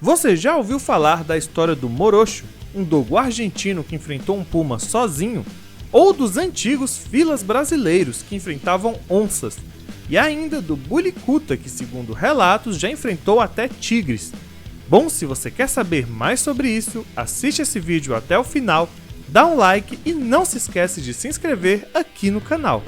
Você já ouviu falar da história do Morocho, um dogo argentino que enfrentou um puma sozinho? Ou dos antigos filas brasileiros que enfrentavam onças? E ainda do Bulicuta, que segundo relatos já enfrentou até tigres? Bom, se você quer saber mais sobre isso, assiste esse vídeo até o final, dá um like e não se esquece de se inscrever aqui no canal.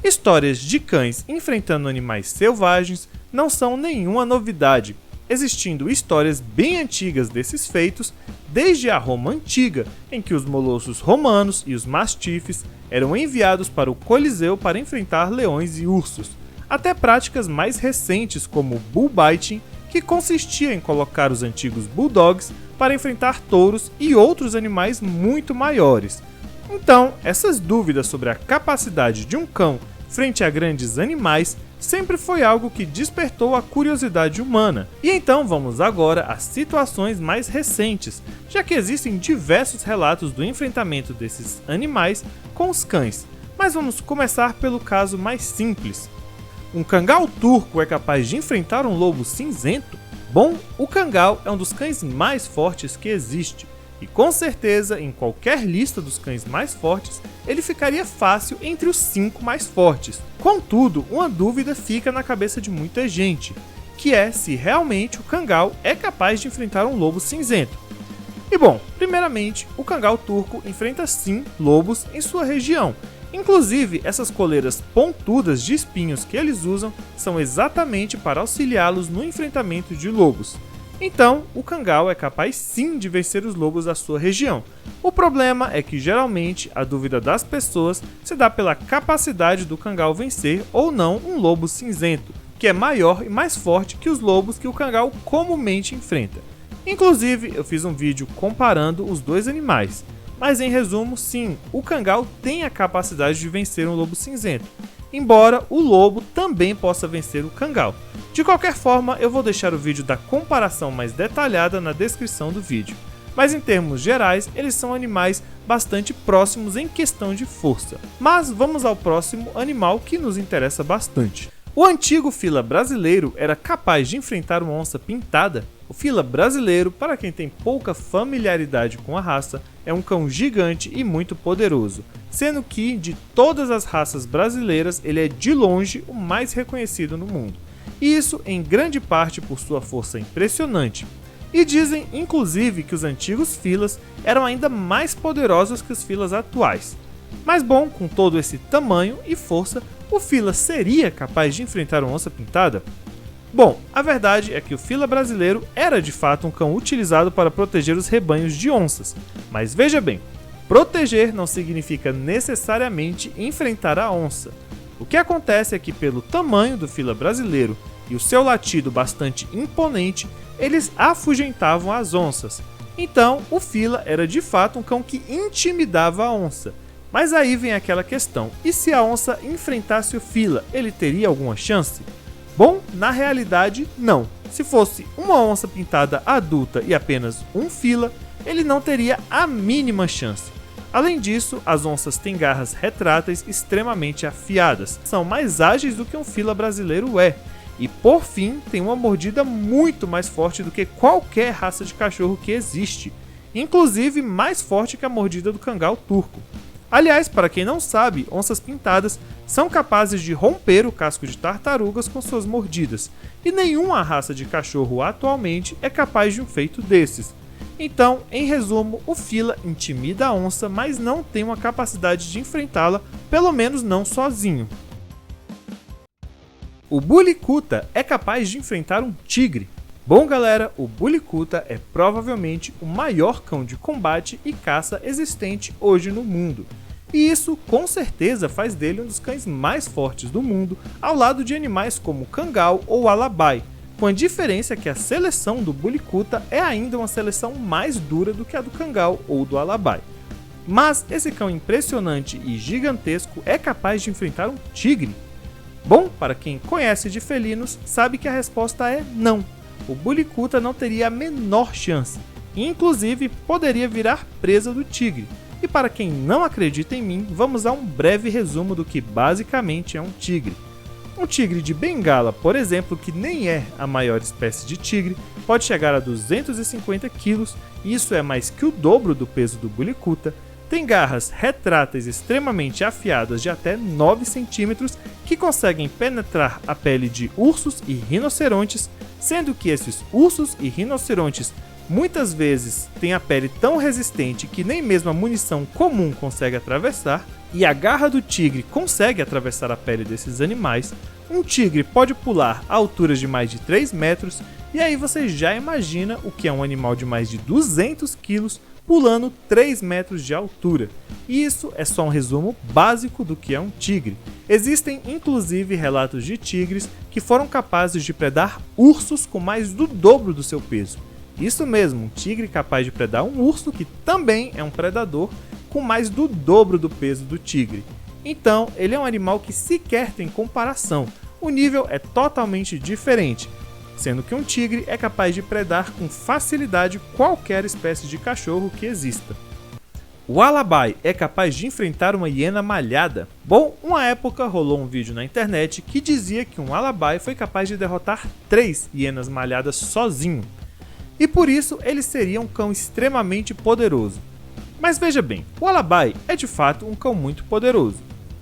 Histórias de cães enfrentando animais selvagens não são nenhuma novidade, existindo histórias bem antigas desses feitos, desde a Roma Antiga, em que os molossos romanos e os mastifes eram enviados para o Coliseu para enfrentar leões e ursos, até práticas mais recentes como o bullbiting, que consistia em colocar os antigos bulldogs para enfrentar touros e outros animais muito maiores. Então, essas dúvidas sobre a capacidade de um cão frente a grandes animais sempre foi algo que despertou a curiosidade humana. E então vamos agora às situações mais recentes, já que existem diversos relatos do enfrentamento desses animais com os cães. Mas vamos começar pelo caso mais simples. Um cangal turco é capaz de enfrentar um lobo cinzento? Bom, o cangal é um dos cães mais fortes que existe. E com certeza, em qualquer lista dos cães mais fortes, ele ficaria fácil entre os 5 mais fortes. Contudo, uma dúvida fica na cabeça de muita gente, que é se realmente o cangal é capaz de enfrentar um lobo cinzento. E bom, primeiramente, o cangal turco enfrenta sim lobos em sua região. Inclusive, essas coleiras pontudas de espinhos que eles usam são exatamente para auxiliá-los no enfrentamento de lobos. Então, o cangal é capaz sim de vencer os lobos da sua região. O problema é que geralmente a dúvida das pessoas se dá pela capacidade do cangal vencer ou não um lobo cinzento, que é maior e mais forte que os lobos que o cangal comumente enfrenta. Inclusive, eu fiz um vídeo comparando os dois animais, mas em resumo, sim, o cangal tem a capacidade de vencer um lobo cinzento, embora o lobo também possa vencer o cangal. De qualquer forma, eu vou deixar o vídeo da comparação mais detalhada na descrição do vídeo. Mas em termos gerais, eles são animais bastante próximos em questão de força. Mas vamos ao próximo animal que nos interessa bastante. O antigo fila brasileiro era capaz de enfrentar uma onça pintada? O fila brasileiro, para quem tem pouca familiaridade com a raça, é um cão gigante e muito poderoso, sendo que, de todas as raças brasileiras, ele é de longe o mais reconhecido no mundo. E isso em grande parte por sua força impressionante. E dizem, inclusive, que os antigos filas eram ainda mais poderosos que os filas atuais. Mas bom, com todo esse tamanho e força, o fila seria capaz de enfrentar uma onça pintada? Bom, a verdade é que o fila brasileiro era de fato um cão utilizado para proteger os rebanhos de onças. Mas veja bem, proteger não significa necessariamente enfrentar a onça. O que acontece é que, pelo tamanho do fila brasileiro e o seu latido bastante imponente, eles afugentavam as onças. Então, o fila era de fato um cão que intimidava a onça. Mas aí vem aquela questão, e se a onça enfrentasse o fila, ele teria alguma chance? Bom, na realidade, não. Se fosse uma onça pintada adulta e apenas um fila, ele não teria a mínima chance. Além disso, as onças têm garras retráteis extremamente afiadas, são mais ágeis do que um fila brasileiro é, e por fim, tem uma mordida muito mais forte do que qualquer raça de cachorro que existe, inclusive mais forte que a mordida do cangal turco. Aliás, para quem não sabe, onças pintadas são capazes de romper o casco de tartarugas com suas mordidas, e nenhuma raça de cachorro atualmente é capaz de um feito desses. Então, em resumo, o fila intimida a onça, mas não tem uma capacidade de enfrentá-la, pelo menos não sozinho. O Bulicuta é capaz de enfrentar um tigre? Bom galera, o Bulicuta é provavelmente o maior cão de combate e caça existente hoje no mundo. E isso com certeza faz dele um dos cães mais fortes do mundo, ao lado de animais como o cangal ou o alabai, com a diferença que a seleção do Bulicuta é ainda uma seleção mais dura do que a do cangal ou do alabai. Mas esse cão impressionante e gigantesco é capaz de enfrentar um tigre? Bom, para quem conhece de felinos, sabe que a resposta é não. O Bulicuta não teria a menor chance, e inclusive poderia virar presa do tigre. E para quem não acredita em mim, vamos a um breve resumo do que basicamente é um tigre. Um tigre de Bengala, por exemplo, que nem é a maior espécie de tigre, pode chegar a 250 kg, e isso é mais que o dobro do peso do Bulicuta. Tem garras retráteis extremamente afiadas de até 9 centímetros que conseguem penetrar a pele de ursos e rinocerontes, sendo que esses ursos e rinocerontes muitas vezes têm a pele tão resistente que nem mesmo a munição comum consegue atravessar, e a garra do tigre consegue atravessar a pele desses animais. Um tigre pode pular a alturas de mais de 3 metros, e aí você já imagina o que é um animal de mais de 200 quilos pulando 3 metros de altura. E isso é só um resumo básico do que é um tigre. Existem inclusive relatos de tigres que foram capazes de predar ursos com mais do dobro do seu peso. Isso mesmo, um tigre capaz de predar um urso que também é um predador com mais do dobro do peso do tigre. Então, ele é um animal que sequer tem comparação. O nível é totalmente diferente, sendo que um tigre é capaz de predar com facilidade qualquer espécie de cachorro que exista. O Alabai é capaz de enfrentar uma hiena malhada? Bom, uma época rolou um vídeo na internet que dizia que um Alabai foi capaz de derrotar 3 hienas malhadas sozinho, e por isso ele seria um cão extremamente poderoso. Mas veja bem, o Alabai é de fato um cão muito poderoso.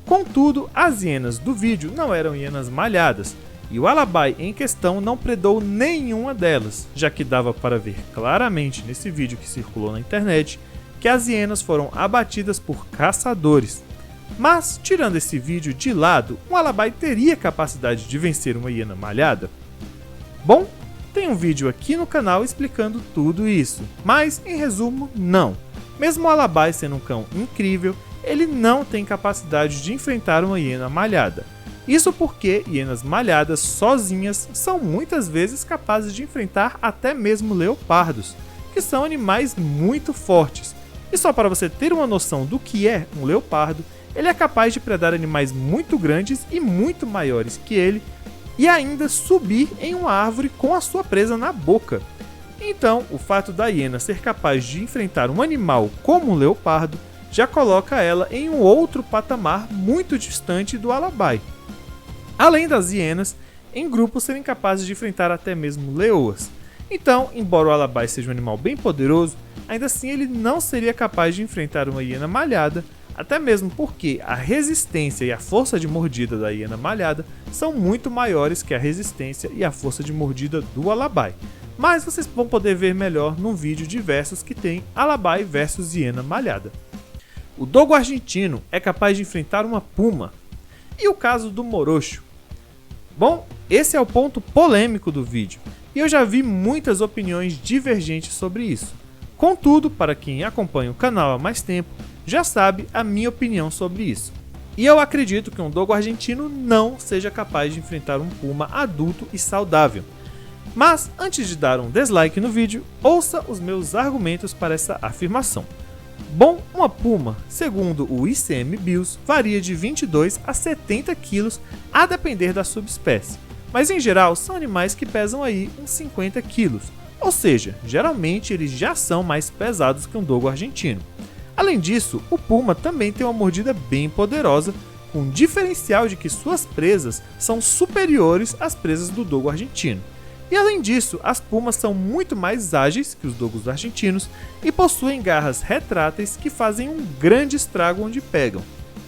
Contudo, as hienas do vídeo não eram hienas malhadas, e o Alabai em questão não predou nenhuma delas, já que dava para ver claramente nesse vídeo que circulou na internet que as hienas foram abatidas por caçadores. Mas, tirando esse vídeo de lado, um Alabai teria capacidade de vencer uma hiena malhada? Bom, tem um vídeo aqui no canal explicando tudo isso, mas em resumo, não. Mesmo o Alabai sendo um cão incrível, ele não tem capacidade de enfrentar uma hiena malhada. Isso porque hienas malhadas sozinhas são muitas vezes capazes de enfrentar até mesmo leopardos, que são animais muito fortes. E só para você ter uma noção do que é um leopardo, ele é capaz de predar animais muito grandes e muito maiores que ele, e ainda subir em uma árvore com a sua presa na boca. Então, o fato da hiena ser capaz de enfrentar um animal como um leopardo já coloca ela em um outro patamar muito distante do Alabai. Além das hienas, em grupo serem capazes de enfrentar até mesmo leoas. Então, embora o Alabai seja um animal bem poderoso, ainda assim ele não seria capaz de enfrentar uma hiena malhada, até mesmo porque a resistência e a força de mordida da hiena malhada são muito maiores que a resistência e a força de mordida do Alabai. Mas vocês vão poder ver melhor num vídeo de versus que tem Alabai versus hiena malhada. O dogo argentino é capaz de enfrentar uma puma. E o caso do Morocho? Bom, esse é o ponto polêmico do vídeo, e eu já vi muitas opiniões divergentes sobre isso. Contudo, para quem acompanha o canal há mais tempo, já sabe a minha opinião sobre isso. E eu acredito que um dogo argentino não seja capaz de enfrentar um puma adulto e saudável. Mas, antes de dar um dislike no vídeo, ouça os meus argumentos para essa afirmação. Bom, uma puma, segundo o ICMBio, varia de 22 a 70 kg a depender da subespécie, mas em geral são animais que pesam aí uns 50 kg, ou seja, geralmente eles já são mais pesados que um dogo argentino. Além disso, o puma também tem uma mordida bem poderosa, com um diferencial de que suas presas são superiores às presas do dogo argentino. E além disso, as pumas são muito mais ágeis que os dogos argentinos e possuem garras retráteis que fazem um grande estrago onde pegam.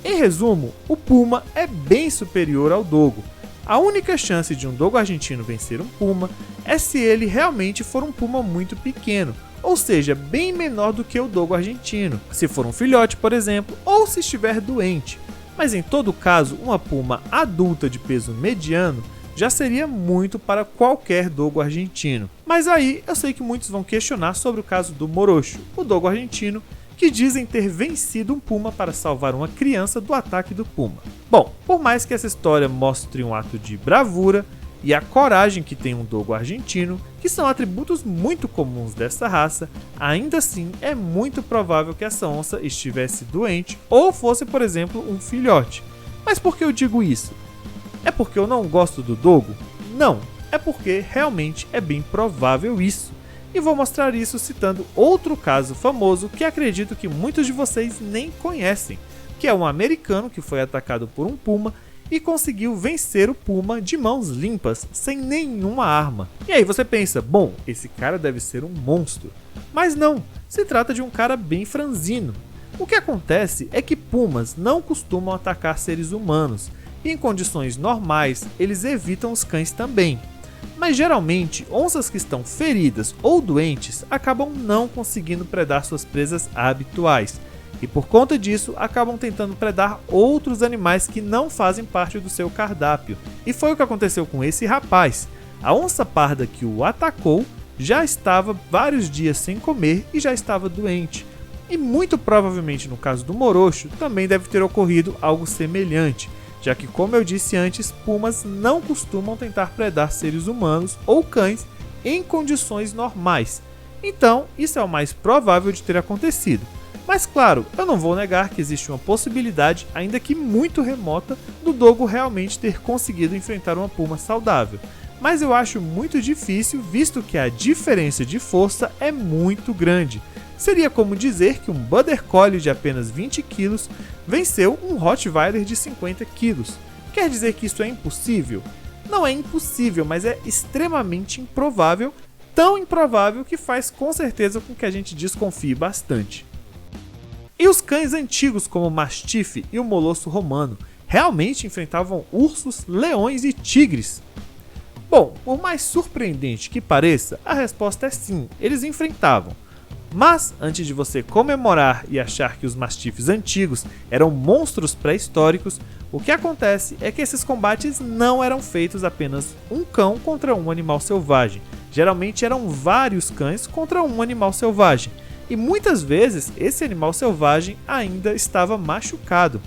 Em resumo, o puma é bem superior ao dogo. A única chance de um dogo argentino vencer um puma é se ele realmente for um puma muito pequeno, ou seja, bem menor do que o dogo argentino, se for um filhote, por exemplo, ou se estiver doente. Mas em todo caso, uma puma adulta de peso mediano já seria muito para qualquer dogo argentino. Mas aí eu sei que muitos vão questionar sobre o caso do Morocho, o dogo argentino, que dizem ter vencido um puma para salvar uma criança do ataque do puma. Bom, por mais que essa história mostre um ato de bravura e a coragem que tem um dogo argentino, que são atributos muito comuns dessa raça, ainda assim é muito provável que essa onça estivesse doente ou fosse, por exemplo, um filhote. Mas por que eu digo isso? É porque eu não gosto do dogo? Não, é porque realmente é bem provável isso. E vou mostrar isso citando outro caso famoso que acredito que muitos de vocês nem conhecem, que é um americano que foi atacado por um puma e conseguiu vencer o puma de mãos limpas, sem nenhuma arma. E aí você pensa, bom, esse cara deve ser um monstro. Mas não, se trata de um cara bem franzino. O que acontece é que pumas não costumam atacar seres humanos, e em condições normais eles evitam os cães também. Mas geralmente, onças que estão feridas ou doentes acabam não conseguindo predar suas presas habituais, e por conta disso acabam tentando predar outros animais que não fazem parte do seu cardápio. E foi o que aconteceu com esse rapaz. A onça parda que o atacou já estava vários dias sem comer e já estava doente. E muito provavelmente no caso do Morocho também deve ter ocorrido algo semelhante, já que, como eu disse antes, pumas não costumam tentar predar seres humanos ou cães em condições normais. Então, isso é o mais provável de ter acontecido. Mas claro, eu não vou negar que existe uma possibilidade, ainda que muito remota, do Dogo realmente ter conseguido enfrentar uma puma saudável. Mas eu acho muito difícil, visto que a diferença de força é muito grande. Seria como dizer que um Border Collie de apenas 20 kg venceu um Rottweiler de 50 kg. Quer dizer que isso é impossível? Não é impossível, mas é extremamente improvável, tão improvável que faz com certeza com que a gente desconfie bastante. E os cães antigos como o Mastiff e o Molosso Romano realmente enfrentavam ursos, leões e tigres? Bom, por mais surpreendente que pareça, a resposta é sim, eles enfrentavam. Mas, antes de você comemorar e achar que os mastifes antigos eram monstros pré-históricos, o que acontece é que esses combates não eram feitos apenas um cão contra um animal selvagem. Geralmente eram vários cães contra um animal selvagem. E muitas vezes esse animal selvagem ainda estava machucado.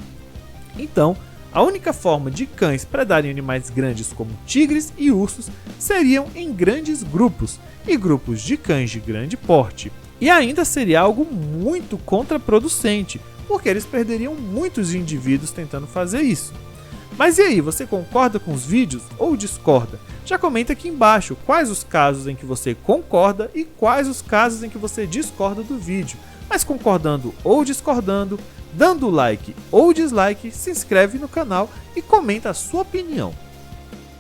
Então, a única forma de cães predarem animais grandes como tigres e ursos seriam em grandes grupos, e grupos de cães de grande porte. E ainda seria algo muito contraproducente, porque eles perderiam muitos indivíduos tentando fazer isso. Mas e aí, você concorda com os vídeos ou discorda? Já comenta aqui embaixo quais os casos em que você concorda e quais os casos em que você discorda do vídeo. Mas concordando ou discordando, dando like ou dislike, se inscreve no canal e comenta a sua opinião.